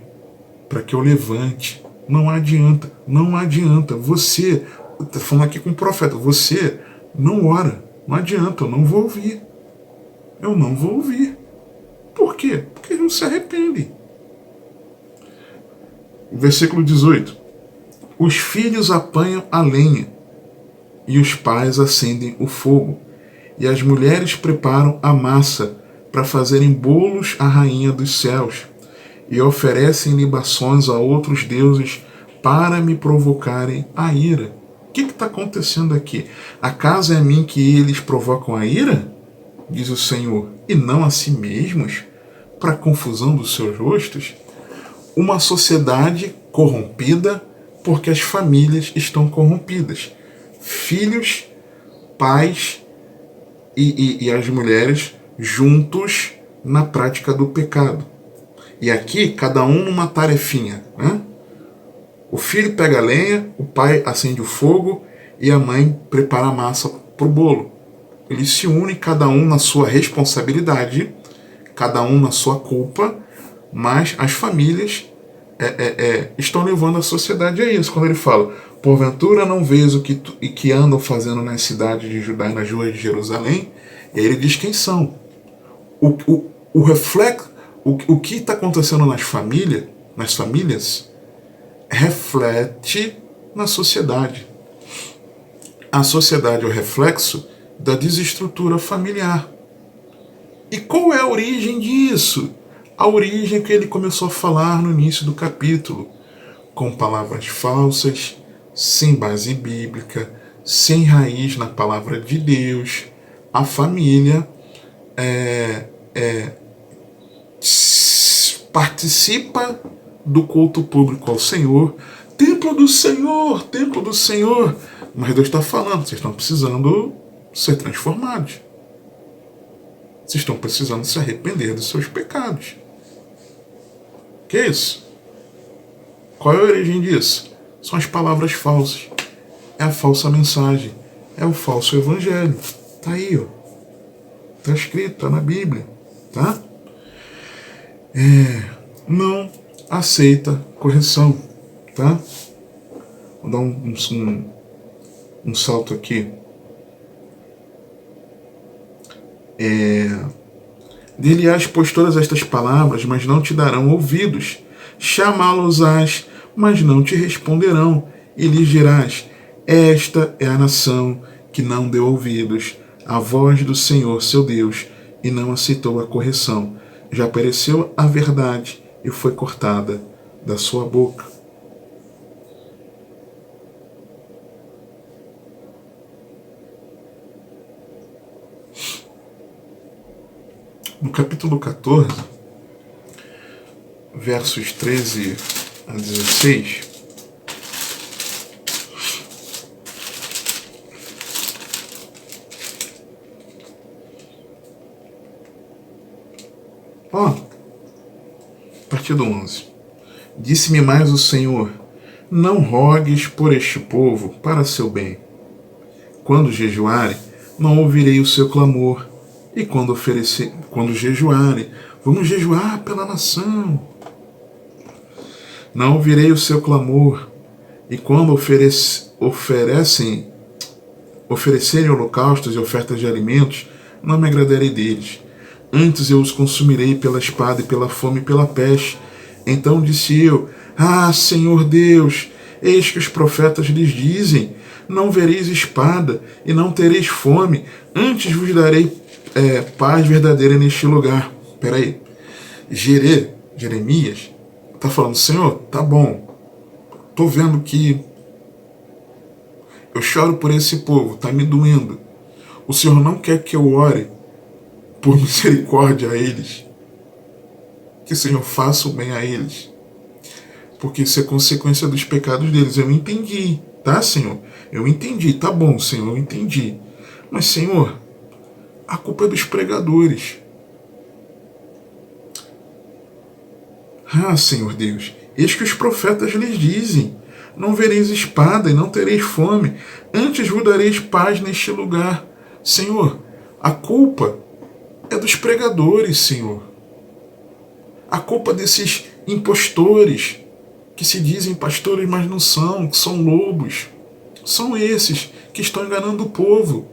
para que eu levante. Não adianta, não adianta. Você, estou falando aqui com o profeta, você não ora. Não adianta, eu não vou ouvir. Eu não vou ouvir. Por quê? Porque eles não se arrependem. Versículo 18. Os filhos apanham a lenha, e os pais acendem o fogo, e as mulheres preparam a massa para fazerem bolos à rainha dos céus, e oferecem libações a outros deuses para me provocarem a ira. O que está acontecendo aqui? Acaso é a mim que eles provocam a ira? Diz o Senhor, e não a si mesmos, para a confusão dos seus rostos? Uma sociedade corrompida porque as famílias estão corrompidas. Filhos, pais e as mulheres juntos na prática do pecado. E aqui, cada um numa tarefinha, né? O filho pega a lenha, o pai acende o fogo e a mãe prepara a massa para o bolo. Eles se unem, cada um na sua responsabilidade, cada um na sua culpa, mas as famílias estão levando a sociedade a isso. Quando ele fala, porventura não vês o que andam fazendo nas cidades de Judá e nas ruas de Jerusalém, e aí ele diz quem são. O reflexo, o que está acontecendo nas famílias, reflete na sociedade. A sociedade é o reflexo da desestrutura familiar. E qual é a origem disso? A origem que ele começou a falar no início do capítulo, com palavras falsas, sem base bíblica, sem raiz na palavra de Deus. A família participa do culto público ao Senhor, templo do Senhor, templo do Senhor. Mas Deus está falando, vocês estão precisando ser transformados. Vocês estão precisando se arrepender dos seus pecados. Que é isso? Qual é a origem disso? São as palavras falsas. É a falsa mensagem. É o falso evangelho. Está aí, ó. Está escrito, está na Bíblia. Tá? Não aceita correção. Tá? Vou dar um salto aqui. Dir-lhe-ás, pois, todas estas palavras, mas não te darão ouvidos. Chamá-los-ás, mas não te responderão. E lhes dirás, esta é a nação que não deu ouvidos à voz do Senhor seu Deus, e não aceitou a correção. Já pereceu a verdade e foi cortada da sua boca. No capítulo 14, versos 13 a 16, a partir do 11, disse-me mais o Senhor, não rogues por este povo para seu bem. Quando jejuarem, não ouvirei o seu clamor. E quando jejuarem, vamos jejuar pela nação. Não ouvirei o seu clamor. E quando oferecerem holocaustos e ofertas de alimentos, não me agradarei deles. Antes eu os consumirei pela espada e pela fome e pela peste. Então disse eu, Senhor Deus, eis que os profetas lhes dizem, não vereis espada e não tereis fome, antes vos darei paz verdadeira neste lugar. Peraí, Jeremias está falando, Senhor, tá bom, tô vendo que eu choro por esse povo, tá me doendo. O Senhor não quer que eu ore por misericórdia a eles, que o Senhor faça o bem a eles. porque isso é consequência dos pecados deles. Eu entendi, tá, Senhor? Eu entendi, tá bom, Senhor, eu entendi. Mas, Senhor, a culpa é dos pregadores. Ah, Senhor Deus, eis que os profetas lhes dizem: não vereis espada e não tereis fome, antes vos dareis paz neste lugar. Senhor, a culpa é dos pregadores, Senhor. A culpa desses impostores que se dizem pastores, mas não são, que são lobos. São esses que estão enganando o povo.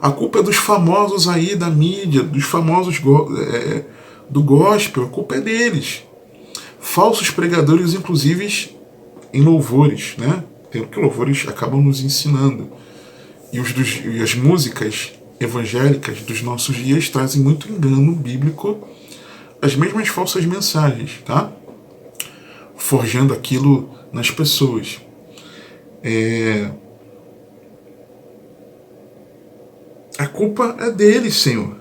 A culpa é dos famosos aí da mídia, dos famosos do gospel. A culpa é deles. Falsos pregadores, inclusive em louvores, né? Pelo que louvores acabam nos ensinando. E as músicas evangélicas dos nossos dias trazem muito engano bíblico, as mesmas falsas mensagens, tá? Forjando aquilo nas pessoas. A culpa é deles, Senhor.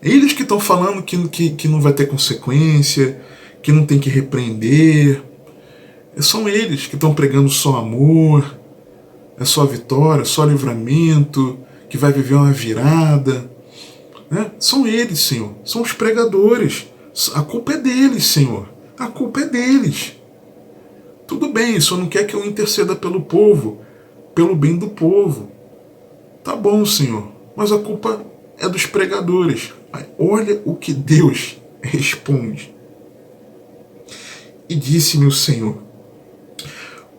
Eles que estão falando que não vai ter consequência, que não tem que repreender. São eles que estão pregando só amor, é só vitória, só livramento, que vai viver uma virada. Né? São eles, Senhor. São os pregadores. A culpa é deles, Senhor. A culpa é deles. Tudo bem, o Senhor não quer que eu interceda pelo povo, pelo bem do povo. Tá bom, Senhor, mas a culpa é dos pregadores. Olha o que Deus responde. E disse-me o Senhor: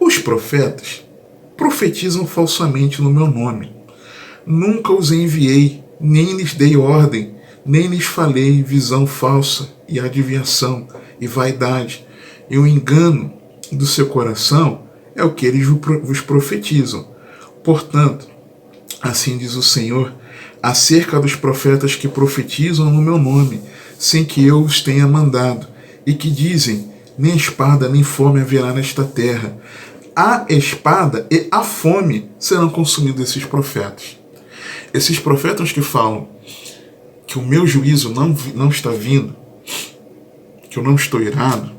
os profetas profetizam falsamente no meu nome. Nunca os enviei, nem lhes dei ordem, nem lhes falei visão falsa e adivinhação e vaidade. E o engano do seu coração é o que eles vos profetizam. Portanto, assim diz o Senhor, acerca dos profetas que profetizam no meu nome, sem que eu os tenha mandado, e que dizem: nem espada nem fome haverá nesta terra. A espada e a fome serão consumidos esses profetas. Esses profetas que falam que o meu juízo não está vindo, que eu não estou irado,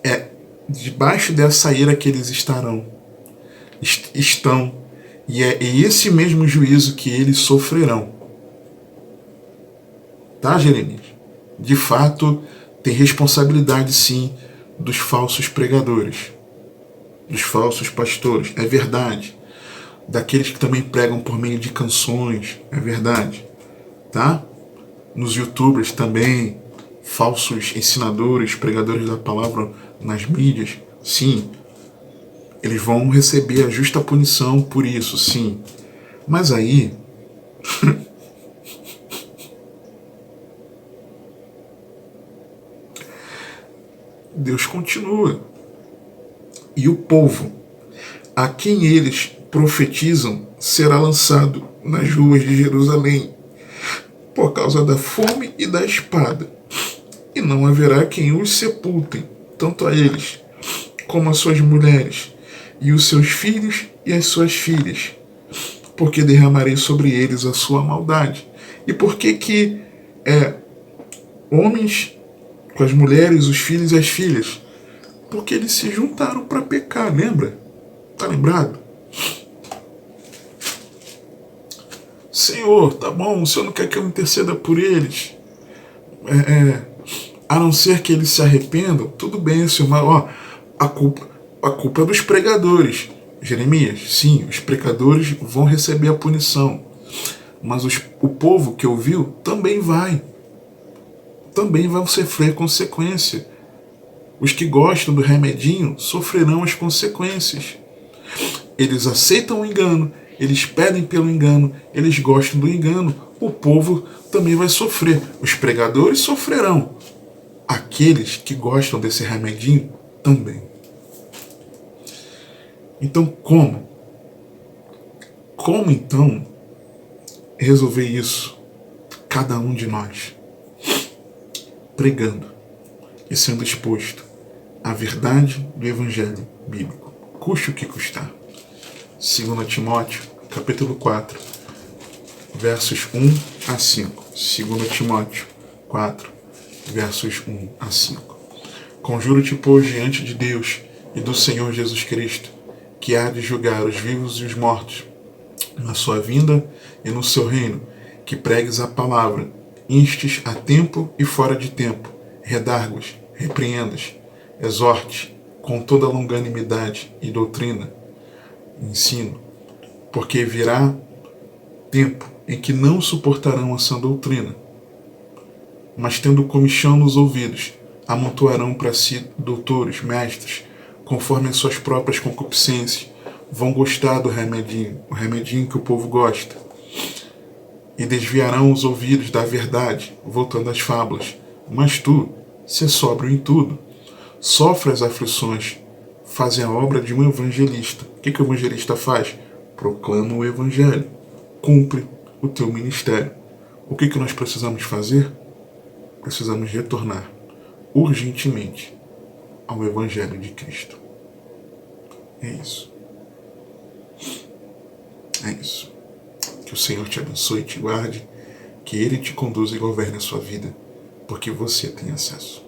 é debaixo dessa ira que eles estão, e é esse mesmo juízo que eles sofrerão. Tá, Jeremias? De fato, tem responsabilidade sim dos falsos pregadores, dos falsos pastores, é verdade. Daqueles que também pregam por meio de canções, é verdade. Tá? Nos youtubers também, falsos ensinadores, pregadores da palavra nas mídias, sim. Eles vão receber a justa punição por isso, sim. Mas aí... Deus continua. E o povo, a quem eles profetizam, será lançado nas ruas de Jerusalém, por causa da fome e da espada. E não haverá quem os sepulte, tanto a eles, como as suas mulheres, e os seus filhos e as suas filhas, porque derramarei sobre eles a sua maldade. E por que homens com as mulheres, os filhos e as filhas? Porque eles se juntaram para pecar, lembra? Tá lembrado? Senhor, tá bom, o Senhor não quer que eu interceda por eles? A não ser que eles se arrependam, tudo bem, Senhor, mas a culpa é dos pregadores. Jeremias, sim, os pregadores vão receber a punição, mas o povo que ouviu também vai sofrer consequência. Os que gostam do remedinho sofrerão as consequências. Eles aceitam o engano, eles pedem pelo engano, eles gostam do engano. O povo também vai sofrer. Os pregadores sofrerão. Aqueles que gostam desse remedinho também. Então, como? Como então resolver isso? Cada um de nós pregando e sendo exposto à verdade do Evangelho bíblico, custe o que custar. 2 Timóteo, capítulo 4, versos 1 a 5. 2 Timóteo 4, versos 1 a 5. Conjuro-te, pois, diante de Deus e do Senhor Jesus Cristo, que há de julgar os vivos e os mortos, na sua vinda e no seu reino, que pregues a palavra, instes a tempo e fora de tempo, redarguas, repreendas, exorte com toda longanimidade e doutrina, ensino, porque virá tempo em que não suportarão a sã doutrina, mas tendo comichão nos ouvidos, amontoarão para si doutores, mestres, conforme as suas próprias concupiscências, vão gostar do remedinho, o remedinho que o povo gosta, e desviarão os ouvidos da verdade, voltando às fábulas. Mas tu, se sóbrio em tudo, sofre as aflições, fazem a obra de um evangelista. O que o evangelista faz? Proclama o evangelho, cumpre o teu ministério. O que nós precisamos fazer? Precisamos retornar urgentemente ao evangelho de Cristo. É isso. É isso. Que o Senhor te abençoe e te guarde, que Ele te conduza e governe a sua vida, porque você tem acesso.